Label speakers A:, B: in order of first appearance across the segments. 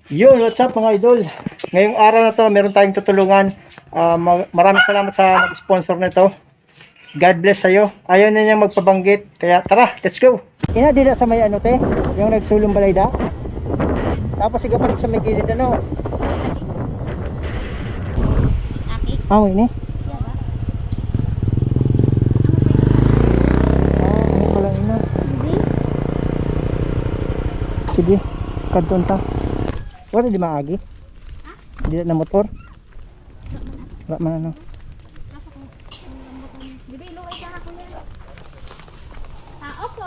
A: Yun, what's up mga idol? Ngayong araw na to, meron tayong tutulungan. Maraming salamat sa nag-sponsor nito. God bless sa'yo. Ayaw na niya magpabanggit. Kaya tara, let's go. Ina, di na sa may ano te, yung nagsulong balayda. Tapos siga pa rin sa may gilid ano.
B: Aki?
A: Ini.
B: Iya ba?
A: Ano pala ina?
B: Hindi.
A: Sige, kadton ta. Wala di maagi?
B: Ha?
A: Di na motor? Wala man ano.
B: Di ba iluway ka ako yan? Tao po.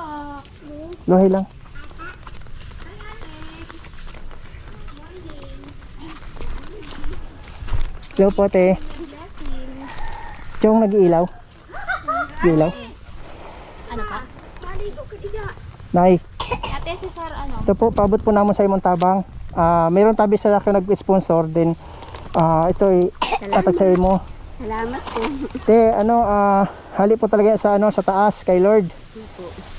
A: Lohay lang. Hello po te. Chong nag-iilaw. Ilaw.
B: Ano ka? Maligo ka diga.
A: Nay,
B: Ate si Sir ano?
A: ito po, paabot po namin sa imong tabang. Meron tabi sa akin nag-sponsor din. Ito ay tatag sa imo.
B: Salamat po.
A: Te, hali po talaga sa sa taas kay Lord.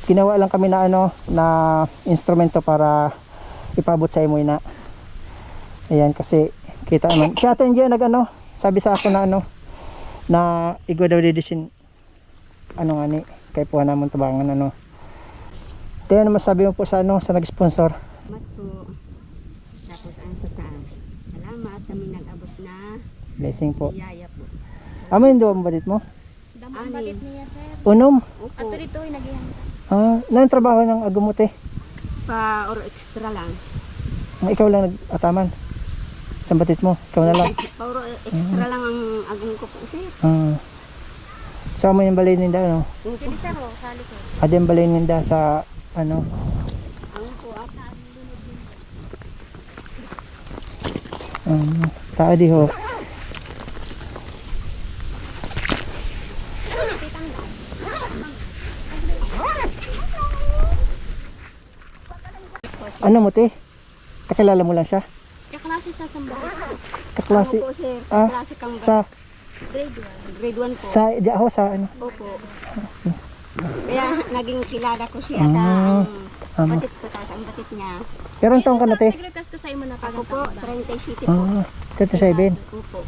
A: Ginawa lang kami na na instrumento para ipabot sa imo ina. Ayan kasi kita naman. Si Ate Angie sabi sa ako na na igwa daw didisin nga ni kay po namon tabangan Te, ano masabi mo po sa sa nag-sponsor?
C: Salamat po. Tapos ang sa taas. Salamat kami nag-abot na
A: Blessing po.
C: biyaya po.
A: Amo yung duwa balit mo?
B: Damang balit niya Sir.
A: Unom.
C: Opo,
B: Ato dito ay naghihanda.
A: Nang trabaho ng agumot eh.
C: pa or extra lang.
A: Ikaw lang nag-ataman. Sa batit mo, ikaw na lang.
C: Pa or extra lang ang agong ko po sir.
A: Sama yung balay ninda
C: Opo.
B: Sige Sir ho, sali ko.
A: Adi yung balay ninda sa
C: Ang po at
A: tao di ho. Ano mo te? Kakilala mo lang siya?
B: Kaklase siya sa bahay.
A: Kaklase?
C: po sir.
A: Ah,
C: Klase kang
A: Sa,
B: Grade 1.
C: grade 1 po.
A: di ako sa
C: Opo. Kaya naging kilala ko siya
A: Ah,
C: sa ang batit ko tapos ang batit niya.
A: pero ang taong ka na te?
B: Nag-request ko sa imo na
C: Ako po, 37 po.
A: 37.
C: Opo.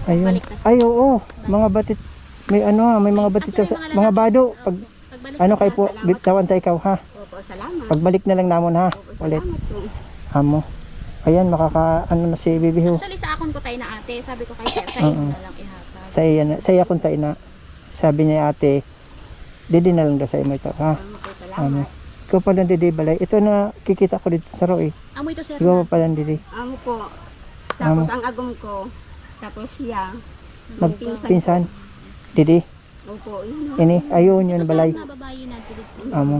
A: Ayun.
B: Balik na siya.
A: Ay, oo. Mga batit. May may mga batit.
B: Asa yung mga
A: Mga bado. Pag,
B: Pagbalik
A: kay po, bitawan tayo ikaw ha.
C: Opo, salamat.
A: Pagbalik na lang namon ha.
C: Opo,
A: Ulit.
C: salamat po.
A: Amo. Ayan, na si Bibi ho.
B: Actually sa akon ko tayo na ate, sabi ko kay Sir, sa iyo na lang ihatag.
A: Sa iya kung tayo na. Sabi niya ate, didi na lang daw sa imo ito ha.
C: Opo,
A: Amo.
C: salamat.
A: Ikaw pala didi balay. Ito na kikita ko dito sa Roy.
B: Amo ito Sir.
A: Ikaw pala didi.
C: Amo po. Tapos ang agong ko. Tapos siya.
A: Magpinsan. Didi.
C: Opo, yun.
A: Ini, ayun yun
B: Ito
A: balay.
B: sa babae na dito.
A: Amo.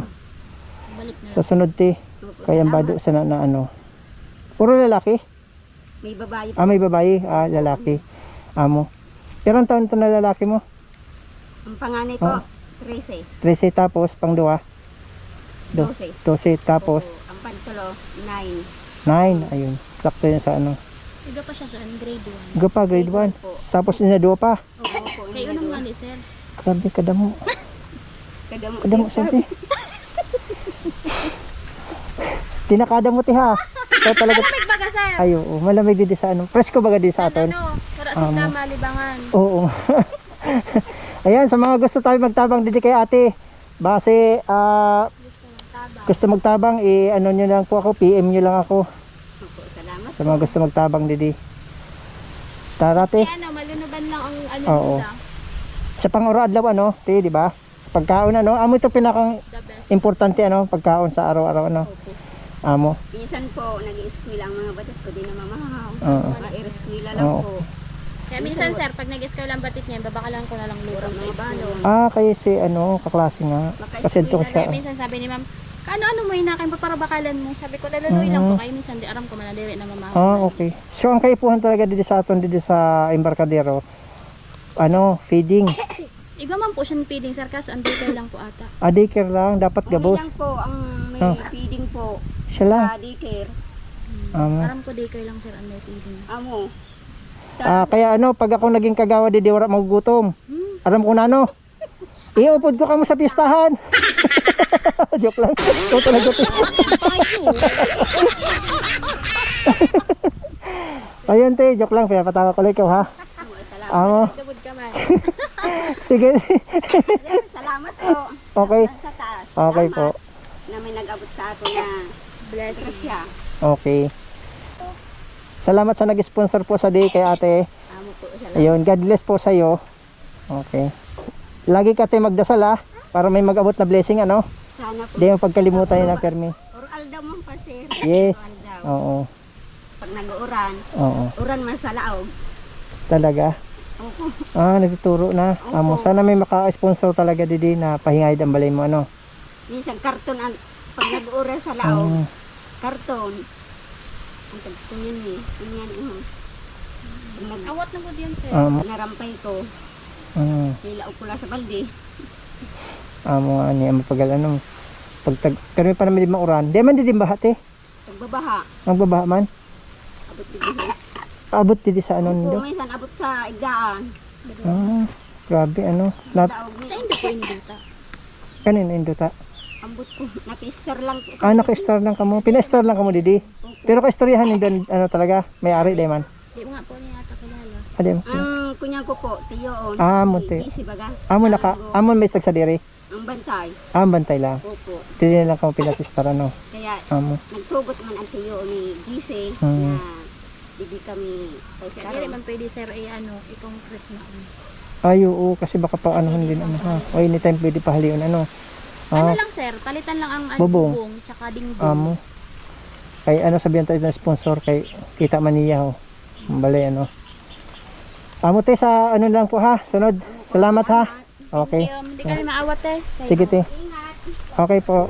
B: Balik na.
A: Sa sunod ti.
C: Opo,
A: Kaya ang
C: salamat.
A: bado sa na. Puro lalaki.
C: May babae po.
A: May babae, lalaki. Amo. Pero ang taon ito na lalaki mo?
C: Ang panganay ko,
A: Oh.
C: 13.
A: 13 tapos pang duwa.
C: 12.
A: 12 tapos
C: Opo, ang pantulo, 9.
A: 9. Ayun. Sakto yun sa
B: Iga pa siya sa grade 1.
A: Iga pa, grade 1.
C: Opo.
A: Tapos duwa pa.
C: Opo,
B: Kay unang nga ni Sir.
A: Grabe, kadamo.
C: Kadamo
A: Kadamo
C: sir.
A: sante. Tinakada mo ti ha. Ito talaga.
B: Malamig baga Sir.
A: Ay, oo. Malamig din sa Presko baga din sa aton.
B: Para sa tama libangan.
A: Oo. Ayan, sa mga gusto tayo magtabang dito kay ate. Base, gusto magtabang, nyo lang po ako, PM nyo lang ako.
C: Opo, salamat.
A: Sa mga gusto magtabang didi. Tara te.
B: Kaya malunuban lang ang
A: Oo.
B: nila.
A: Sa pang-oro adlaw te, di ba? Pagkaon amo ito pinakang
B: The best.
A: importante pagkaon sa araw-araw
C: Opo.
A: Amo.
C: Minsan po, nag-i-eskwela ang mga batas ko, di na mamahaw.
A: Oo.
C: Mga-eskwela lang
A: Oo.
C: po.
B: Kaya minsan Sir, pag nag-eskwela ang batit niya, babakalan ko na lang luro sa
C: Mga
B: school.
C: balo.
A: Kaya si kaklase nga. Kasi ito
B: Kaya
A: siya.
B: minsan sabi ni ma'am, ano mo hinakain pa para bakalan mo? Sabi ko, lalaluin lang ko. Kaya minsan di aram ko manadiri na mamahaw.
A: Okay. So ang kaipuhan talaga dito sa aton dito sa Embarcadero, feeding.
B: Iga man po siyang feeding Sir, kaso ang daycare lang po ata.
A: Daycare lang, dapat
C: Kami
A: gabos.
C: lang po ang may
A: Oh.
C: feeding po
A: Siya lang.
C: sa daycare.
A: Amo.
B: Aram ko daycare lang Sir, ang may feeding.
C: Amo.
A: Kaya pag ako naging kagawa di wala magugutom. Aram ko na iupod ko kamo sa pistahan. Joke lang. Ito talaga. Ayun te, joke lang, pinapatawa ko lang ikaw ha.
C: Salamat.
A: Amo.
B: Dabod ka man.
A: Sige.
C: Salamat po.
A: Okay.
C: Sa taas.
A: Okay
C: Salamat
A: po.
C: na may nag-abot sa ato na
B: Bless you.
C: grasya.
A: Okay. Salamat sa nag-sponsor po sa day kay ate.
C: Amo po, salamat.
A: Ayun, God bless po sa iyo. Okay. Lagi ka te magdasal ha, para may mag-abot na blessing ano.
C: Sana po.
A: Hindi mo pagkalimutan yun na Permi.
C: Oral daw mo pa sir.
A: Yes.
C: Oral daw.
A: Oo.
C: Pag nag-uuran,
A: Oo.
C: uran man sa laog.
A: Talaga.
C: Opo.
A: Ah, nagtuturo na. Amo, sana may maka-sponsor talaga didi na pahingay ang balay mo ano.
C: Minsan karton ang pag nag-uuran sa laog.
A: Ah,
C: Karton. Ang tagtungan ni. Ganyan Pag
B: Awat na po yun, sir.
C: narampay ko, nilaog ko lang sa balde.
A: amo nga ni ang mapagal ano. Pero may pa naman di mauran. Di man di baha te.
C: Pagbabaha,
A: Magbabaha man.
C: abot dito.
A: Abot didi sa ano
C: Opo,
A: nindo.
C: minsan abot sa igdaan.
A: Ah, grabe ano.
C: Daog
B: Sa
C: ni.
B: hindi po inuduta.
A: Kanina induta.
C: Ambot ko. Naki-star lang.
A: Ah, naka-star lang kamo. Pina-star lang kamo didi. Pero ka-istoryahan nindon ano talaga, may ari day man.
B: Di mo nga po niya ata kilala.
A: Adi mo.
C: Ang kunyang ko po, tiyoon.
A: Ah, munti.
C: Busy baga.
A: Amo naka, amo may tag sa diri.
C: Ang bantay.
A: Ah, bantay lang.
C: Opo.
A: Dili na lang kamo pinasistar ano.
C: Kaya
A: Amo.
C: nagtugot man ang tiyo ni Gise
A: Hmm.
C: na hindi kami kay
B: Sa diri
C: Saro.
B: man pwede, sir, ay ano, i-concrete na.
A: Ay, oo, kasi baka pa ano din ano ha. O anytime pwede pahaliun ano.
B: Ano
A: Ah,
B: lang, sir, palitan lang ang
A: Bubong.
B: bubong, tsaka dinggong.
A: amo. Kay ano sabihan tayo ng sponsor kay kita man niya ho. Balay ano. Amo te sa ano lang po ha. Sunod. Salamat ha. Okay.
B: Hindi kami maawat, eh.
A: Sige te.
C: Ingat.
A: Okay po.